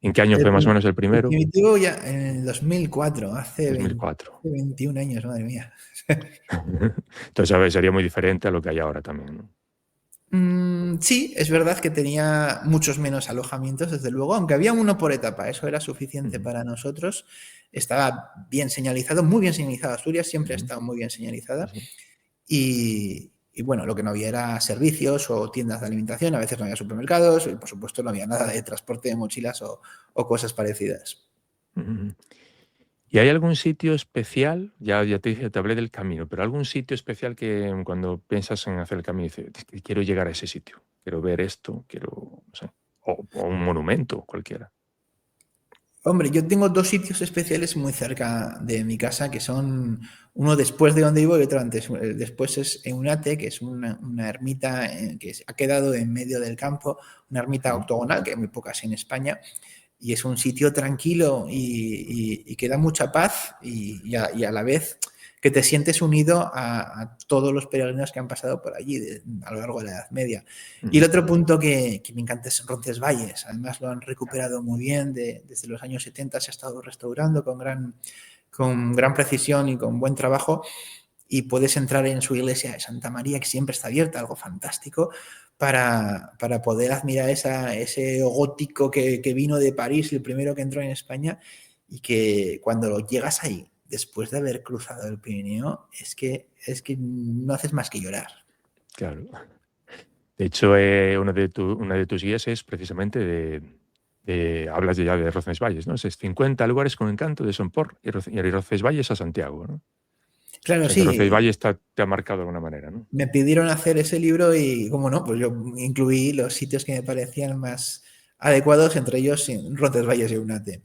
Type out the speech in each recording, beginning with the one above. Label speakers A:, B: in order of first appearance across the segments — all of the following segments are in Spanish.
A: ¿En qué año fue más o menos el
B: El
A: primero?
B: primitivo ya en el 2004, hace
A: 2004.
B: 21 años, madre mía.
A: Entonces, a ver, sería muy diferente a lo que hay ahora también, ¿no?
B: Sí, es verdad que tenía muchos menos alojamientos, desde luego, aunque había uno por etapa, eso era suficiente
A: Ujú,
B: para nosotros. Estaba bien señalizado, muy bien señalizado. Asturias siempre ha
A: ujú,
B: estado muy bien
A: sí,
B: señalizada.
A: sí.
B: Y bueno, lo que no había era servicios o tiendas de alimentación, a veces no había supermercados y por supuesto no había nada de transporte de mochilas o cosas parecidas.
A: Ujú. ¿Y hay algún sitio especial? Ya te dije, te hablé del camino, pero algún sitio especial que cuando piensas en hacer el camino dices: "Es que quiero llegar a ese sitio, quiero ver esto, quiero", no sé, o un monumento cualquiera.
B: Hombre, yo tengo dos sitios especiales muy cerca de mi casa, que son uno después de donde vivo y otro antes. Después es Eunate, que es una ermita que ha quedado en medio del campo, una ermita
A: Ujú,
B: octogonal, que hay muy pocas en España, y es un sitio tranquilo y que da mucha paz y a la vez que te sientes unido a todos los peregrinos que han pasado por allí a lo largo de la Edad Media. Y el
A: ujú,
B: otro punto que me encanta es Roncesvalles. Además lo han recuperado muy bien. Desde los años 70 se ha estado restaurando con gran precisión y con buen trabajo y puedes entrar en su iglesia de Santa María, que siempre está abierta, algo fantástico, para poder admirar ese gótico que vino de París, el primero que entró en España, y que cuando llegas ahí, después de haber cruzado el Pirineo, es que no haces más que llorar.
A: claro. De hecho, una de tus guías es precisamente hablas ya de Roncesvalles, ¿no? Es 50 lugares con encanto de Somport y Roncesvalles a Santiago, ¿no? O
B: Claro,
A: sea, que
B: sí,
A: Roncesvalles te ha marcado de alguna manera, ¿no?
B: me pidieron hacer ese libro y, como no, pues yo incluí los sitios que me parecían más adecuados, entre ellos Roncesvalles y Eunate.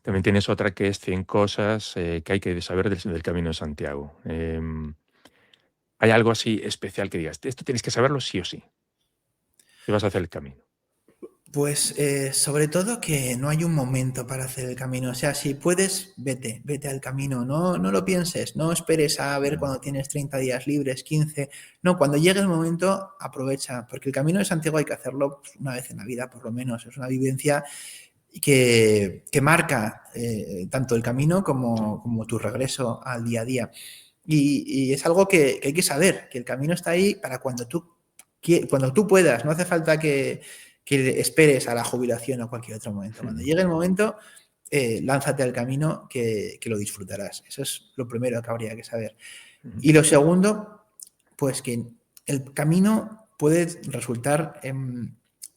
A: También tienes otra que es 100 cosas que hay que saber del Camino de Santiago. ¿Hay algo así especial que digas, esto tienes que saberlo sí o sí, si vas a hacer el camino?
B: Pues sobre todo que no hay un momento para hacer el camino. O sea, si puedes, vete al camino. No lo pienses, no esperes a ver
A: Mm,
B: cuando tienes 30 días libres, 15. No, cuando llegue el momento, aprovecha. Porque el camino de Santiago hay que hacerlo pues, una vez en la vida, por lo menos. Es una vivencia que marca tanto el camino
A: sí.
B: como tu regreso al día a día. Y es algo que hay que saber, que el camino está ahí para cuando tú puedas. No hace falta que esperes a la jubilación o cualquier otro momento. Cuando
A: Mm,
B: llegue el momento, lánzate al camino que lo disfrutarás. Eso es lo primero que habría que saber.
A: mm,
B: Y lo segundo, pues que el camino puede resultar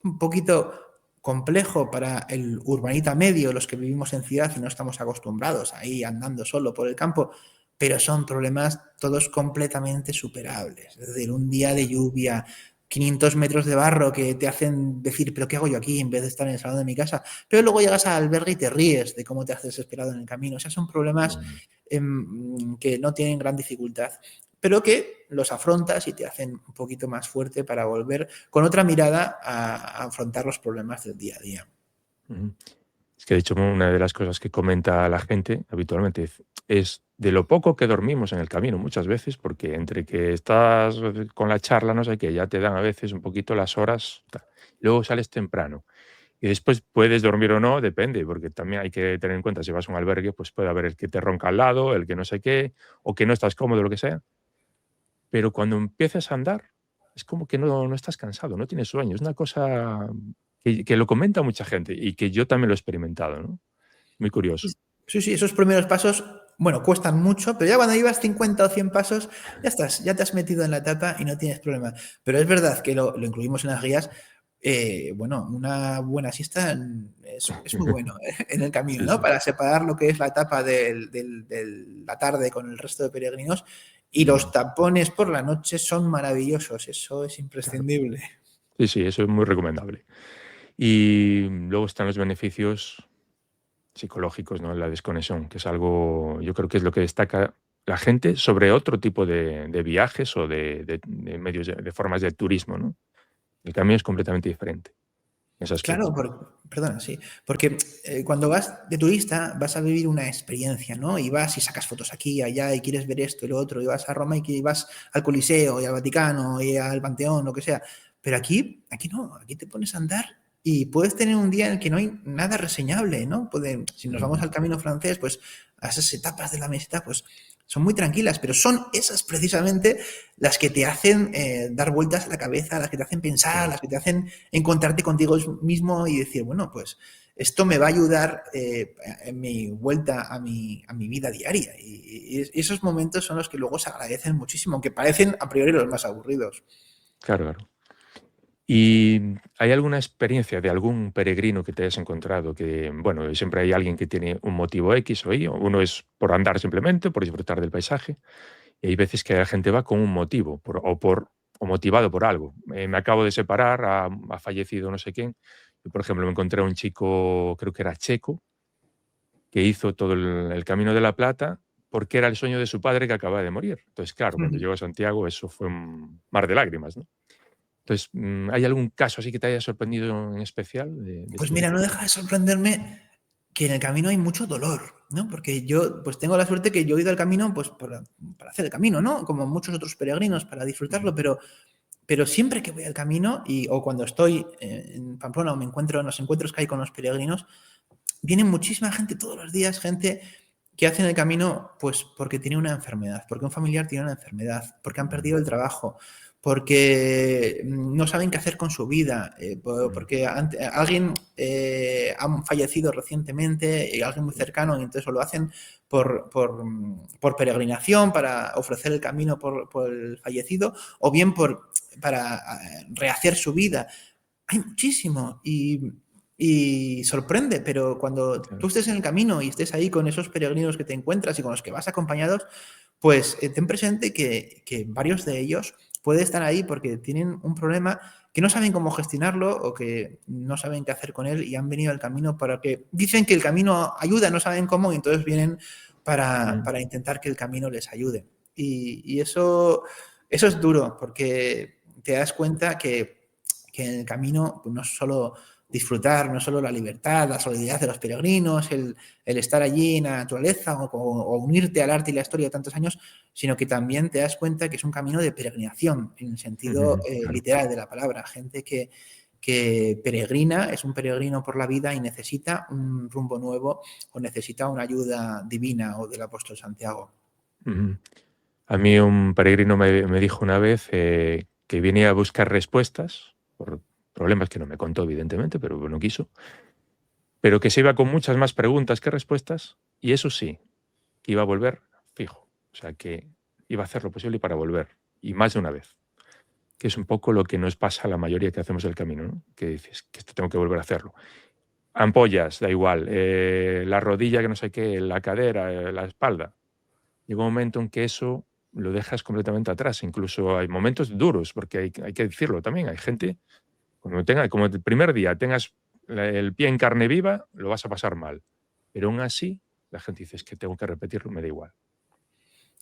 B: un poquito complejo para el urbanita medio, los que vivimos en ciudad y no estamos acostumbrados a ir andando solo por el campo, pero son problemas todos completamente superables. Es decir, un día de lluvia, 500 metros de barro que te hacen decir, pero ¿qué hago yo aquí en vez de estar en el salón de mi casa? Pero luego llegas al albergue y te ríes de cómo te has desesperado en el camino. O sea, son problemas
A: mm.
B: que no tienen gran dificultad, pero que los afrontas y te hacen un poquito más fuerte para volver con otra mirada a afrontar los problemas del día a día.
A: Ujú. Es que de hecho una de las cosas que comenta la gente habitualmente es de lo poco que dormimos en el camino muchas veces, porque entre que estás con la charla, no sé qué, ya te dan a veces un poquito las horas, luego sales temprano y después puedes dormir o no, depende, porque también hay que tener en cuenta si vas a un albergue, pues puede haber el que te ronca al lado, el que no sé qué, o que no estás cómodo, lo que sea. Pero cuando empiezas a andar, es como que no estás cansado, no tienes sueño. Es una cosa que lo comenta mucha gente y que yo también lo he experimentado, ¿no? Muy curioso.
B: Sí, sí, esos primeros pasos, bueno, cuestan mucho, pero ya cuando llevas 50 o 100 pasos, ya estás, ya te has metido en la etapa y no tienes problema. Pero es verdad que lo incluimos en las guías. Bueno, una buena siesta es muy bueno en el camino,
A: Sí,
B: ¿no?
A: sí.
B: Para separar lo que es la etapa de la tarde con el resto de peregrinos. Y los
A: Mm,
B: tapones por la noche son maravillosos, eso es
A: claro.
B: imprescindible.
A: Sí, sí, eso es muy recomendable. Y luego están los beneficios psicológicos, ¿no? La desconexión, que es algo, yo creo que es lo que destaca la gente sobre otro tipo de viajes o de medios, de formas de turismo, ¿no? El camino es completamente diferente en ese
B: Claro,
A: aspecto.
B: perdona, sí, porque cuando vas de turista vas a vivir una experiencia, ¿no? Y vas y sacas fotos aquí y allá y quieres ver esto y lo otro, y vas a Roma y vas al Coliseo y al Vaticano y al Panteón, lo que sea. Pero aquí no, aquí te pones a andar y puedes tener un día en el que no hay nada reseñable, ¿no? Si nos vamos
A: Ujú.
B: al camino francés, pues a esas etapas de la meseta, pues son muy tranquilas, pero son esas precisamente las que te hacen dar vueltas a la cabeza, las que te hacen pensar,
A: Claro,
B: las que te hacen encontrarte contigo mismo y decir, bueno, pues esto me va a ayudar en mi vuelta a mi vida diaria. Y esos momentos son los que luego se agradecen muchísimo, aunque parecen a priori los más aburridos.
A: claro, claro. ¿Y hay alguna experiencia de algún peregrino que te hayas encontrado que, bueno, siempre hay alguien que tiene un motivo X o Y, o uno es por andar simplemente, por disfrutar del paisaje, y hay veces que la gente va con un motivo o motivado por algo. Me acabo de separar, ha fallecido no sé quién. Yo, por ejemplo, me encontré a un chico, creo que era checo, que hizo todo el Camino de la Plata porque era el sueño de su padre que acababa de morir. Entonces, claro, cuando llegó a Santiago eso fue un mar de lágrimas, ¿no? Entonces, ¿hay algún caso así que te haya sorprendido en especial de
B: Pues
A: este
B: mira, no
A: tipo?
B: deja de sorprenderme que en el camino hay mucho dolor, ¿no? Porque yo pues tengo la suerte que yo he ido al camino pues para hacer el camino, ¿no? Como muchos otros peregrinos, para
A: Ujú,
B: disfrutarlo, pero siempre que voy al camino o cuando estoy en Pamplona o me encuentro en los encuentros que hay con los peregrinos, viene muchísima gente todos los días, gente que hace el camino pues porque tiene una enfermedad, porque un familiar tiene una enfermedad, porque han
A: ujú,
B: perdido el trabajo, porque no saben qué hacer con su vida,
A: ujú,
B: porque alguien ha fallecido recientemente, alguien muy cercano, y entonces lo hacen por peregrinación, para ofrecer el camino por el fallecido, o bien para rehacer su vida. Hay muchísimo y sorprende, pero cuando tú
A: claro,
B: estés en el camino y estés ahí con esos peregrinos que te encuentras y con los que vas acompañados, pues ten presente que varios de ellos pueden estar ahí porque tienen un problema que no saben cómo gestionarlo o que no saben qué hacer con él y han venido al camino para que dicen que el camino ayuda, no saben cómo y entonces vienen
A: ujú,
B: para intentar que el camino les ayude. Y eso es duro porque te das cuenta que en el camino pues, no es solo disfrutar, no es solo la libertad, la solidaridad de los peregrinos, el estar allí en la naturaleza o unirte al arte y la historia de tantos años, sino que también te das cuenta que es un camino de peregrinación, en el sentido
A: ujú, claro,
B: literal de la palabra. Gente que peregrina, es un peregrino por la vida y necesita un rumbo nuevo o necesita una ayuda divina o del apóstol Santiago.
A: ujú. A mí un peregrino me dijo una vez, que venía a buscar respuestas por problemas que no me contó, evidentemente, pero no quiso, pero que se iba con muchas más preguntas que respuestas, y eso sí, que iba a volver fijo. O sea, que iba a hacer lo posible para volver, y más de una vez. Que es un poco lo que nos pasa a la mayoría que hacemos el camino, ¿no? Que dices: "Que esto tengo que volver a hacerlo". Ampollas, da igual, la rodilla que no sé qué, la cadera, la espalda. Llega un momento en que eso lo dejas completamente atrás. Incluso hay momentos duros, porque hay que decirlo también. Hay gente, como el primer día tengas el pie en carne viva, lo vas a pasar mal. Pero aún así, la gente dice: "Es que tengo que repetirlo, me da igual".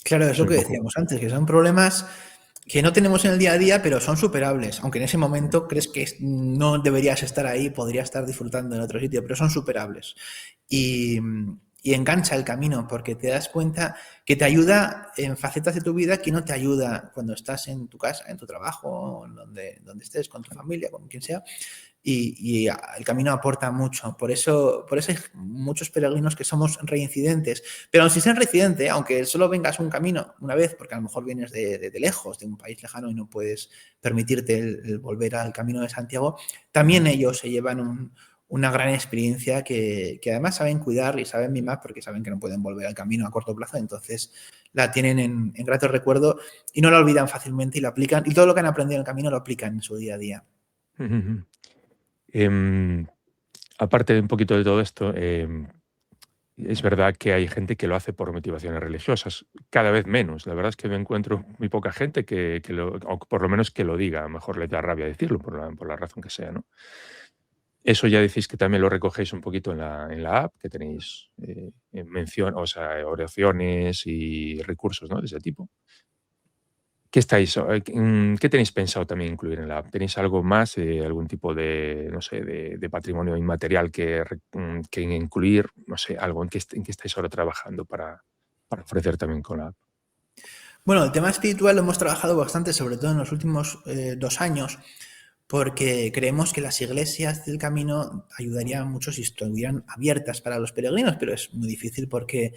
B: Claro, es
A: Es
B: lo
A: un
B: que
A: poco
B: decíamos antes, que son problemas que no tenemos en el día a día, pero son superables. Aunque en ese
A: mm,
B: momento crees que no deberías estar ahí, podrías estar disfrutando en otro sitio, pero son superables. Y, y engancha el camino porque te das cuenta que te ayuda en facetas de tu vida que no te ayuda cuando estás en tu casa, en tu trabajo, en donde estés, con tu familia, con quien sea y el camino aporta mucho. Por eso hay muchos peregrinos que somos reincidentes. Pero aun si seas reincidente, aunque solo vengas un camino una vez, porque a lo mejor vienes de lejos, de un país lejano y no puedes permitirte el volver al camino de Santiago, también
A: ujú,
B: ellos se llevan una gran experiencia que además saben cuidar y saben mimar porque saben que no pueden volver al camino a corto plazo, entonces la tienen en grato recuerdo y no la olvidan fácilmente y la aplican y todo lo que han aprendido en el camino lo aplican en su día a día.
A: ujú, ujú. Em, Aparte de un poquito de todo esto, es verdad que hay gente que lo hace por motivaciones religiosas, cada vez menos. La verdad es que me encuentro muy poca gente o por lo menos que lo diga, a lo mejor le da rabia decirlo por la razón que sea, ¿no? Eso ya decís que también lo recogéis un poquito en la app, que tenéis o sea, oraciones y recursos, ¿no? De ese tipo. ¿Qué tenéis pensado también incluir en la app? ¿Tenéis algo más, algún tipo de, no sé, de patrimonio inmaterial que incluir? No sé, algo en qué estáis ahora trabajando para ofrecer también con la app.
B: Bueno, el tema espiritual lo hemos trabajado bastante, sobre todo en los últimos 2 años, porque creemos que las iglesias del camino ayudarían mucho si estuvieran abiertas para los peregrinos, pero es muy difícil porque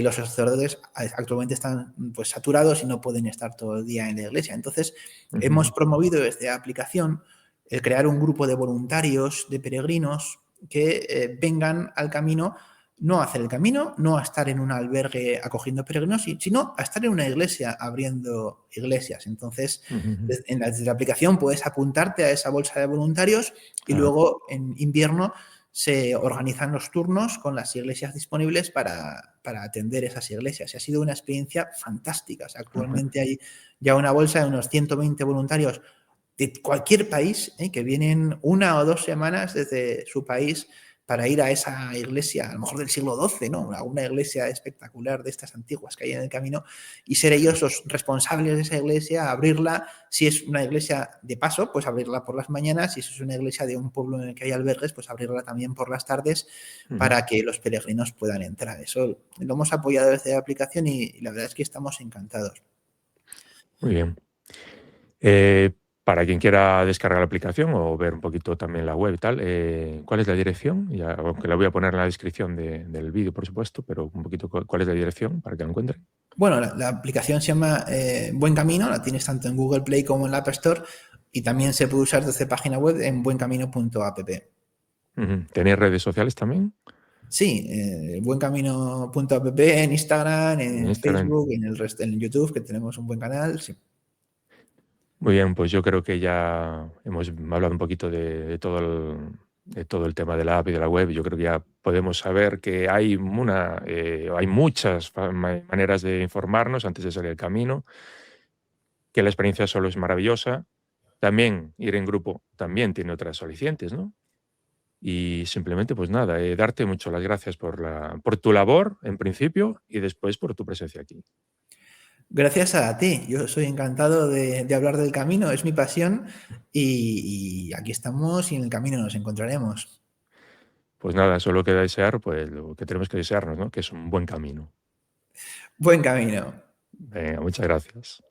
B: los sacerdotes actualmente están pues saturados y no pueden estar todo el día en la iglesia. Entonces, hemos promovido desde la aplicación el crear un grupo de voluntarios, de peregrinos, que vengan al camino, no a hacer el camino, no a estar en un albergue acogiendo peregrinos, sino a estar en una iglesia abriendo iglesias. Entonces, desde la aplicación puedes apuntarte a esa bolsa de voluntarios y luego en invierno se organizan los turnos con las iglesias disponibles para atender esas iglesias. Y ha sido una experiencia fantástica. O sea, actualmente hay ya una bolsa de unos 120 voluntarios de cualquier país que vienen 1 o 2 semanas desde su país para ir a esa iglesia, a lo mejor del siglo XII, ¿no? Una iglesia espectacular de estas antiguas que hay en el camino, y ser ellos los responsables de esa iglesia, abrirla, si es una iglesia de paso, pues abrirla por las mañanas, si es una iglesia de un pueblo en el que hay albergues, pues abrirla también por las tardes para que los peregrinos puedan entrar. Eso lo hemos apoyado desde la aplicación y la verdad es que estamos encantados.
A: Muy bien. Para quien quiera descargar la aplicación o ver un poquito también la web y tal, ¿cuál es la dirección? Ya, aunque la voy a poner en la descripción del vídeo, por supuesto, pero un poquito cuál es la dirección para que la encuentren.
B: Bueno, la aplicación se llama Buen Camino, la tienes tanto en Google Play como en la App Store y también se puede usar desde página web en buencamino.app.
A: ¿Tenéis redes sociales también?
B: Sí, buencamino.app en Instagram,
A: En
B: en
A: Instagram.
B: Facebook, en YouTube, que tenemos un buen canal. Sí.
A: Muy bien, pues yo creo que ya hemos hablado un poquito de todo el tema de la app y de la web. Yo creo que ya podemos saber que hay muchas maneras de informarnos antes de salir al camino, que la experiencia solo es maravillosa. También ir en grupo también tiene otras alicientes, ¿no? Y simplemente, pues nada, darte mucho las gracias por tu labor, en principio, y después por tu presencia aquí.
B: Gracias a ti, yo soy encantado de hablar del camino, es mi pasión y aquí estamos y en el camino nos encontraremos.
A: Pues nada, solo queda desear, pues lo que tenemos que desearnos, ¿no? Que es un buen camino.
B: Buen camino.
A: Venga, muchas gracias.